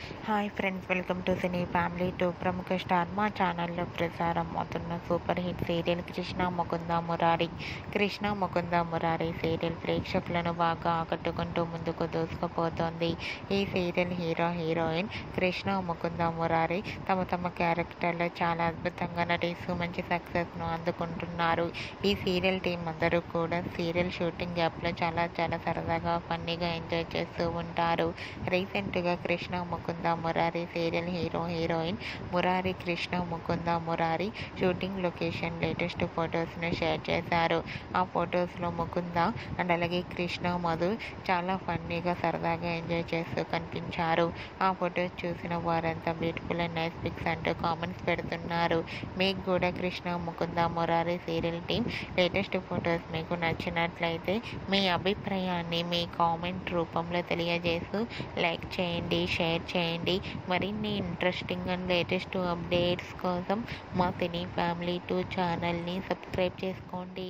Hi friends, welcome to cine family two. ప్రముఖ star మా ఛానల్లో ప్రసారం అవుతున్న super hit serial Krishna Mukunda Murari. Krishna Mukunda Murari serial ప్రేక్షకులను బాగా ఆకట్టుకుంటూ ముందుకు దూసుకుపోతోంది. ఈ సీరియల్ హీరోయిన్ కృష్ణ ముకుంద మురారి తమ క్యారెక్టర్లో చాలా అద్భుతంగా నటిస్తూ మంచి సక్సెస్ను అందుకుంటున్నారు. ఈ సీరియల్ టీం అందరూ కూడా సీరియల్ షూటింగ్ గ్యాప్లో చాలా సరదాగా ఫన్నీగా ఎంజాయ్ చేస్తూ ఉంటారు. రీసెంట్గా Krishna Mukunda Murari serial heroine Murari Krishna Mukunda Murari shooting location latest ఫొటోస్ను షేర్ చేశారు. ఆ ఫొటోస్లో ముకుంద అండ్ అలాగే కృష్ణ మధు చాలా ఫన్నీగా సరదాగా ఎంజాయ్ చేస్తూ కనిపించారు. ఆ ఫొటోస్ చూసిన వారంతా బ్యూటిఫుల్ అండ్ నైస్ పిక్స్ అంటూ కామెంట్స్ పెడుతున్నారు. మీకు కూడా Krishna Mukunda Murari serial team latest photos మీకు నచ్చినట్లయితే మీ అభిప్రాయాన్ని మీ కామెంట్ రూపంలో తెలియజేస్తూ లైక్ చేయండి, షేర్ చేయండి. మరిన్ని ఇంట్రెస్టింగ్ అండ్ లేటెస్ట్ అప్డేట్స్ కోసం మా సినీ ఫ్యామిలీ 2 ఛానల్ని సబ్స్క్రైబ్ చేసుకోండి.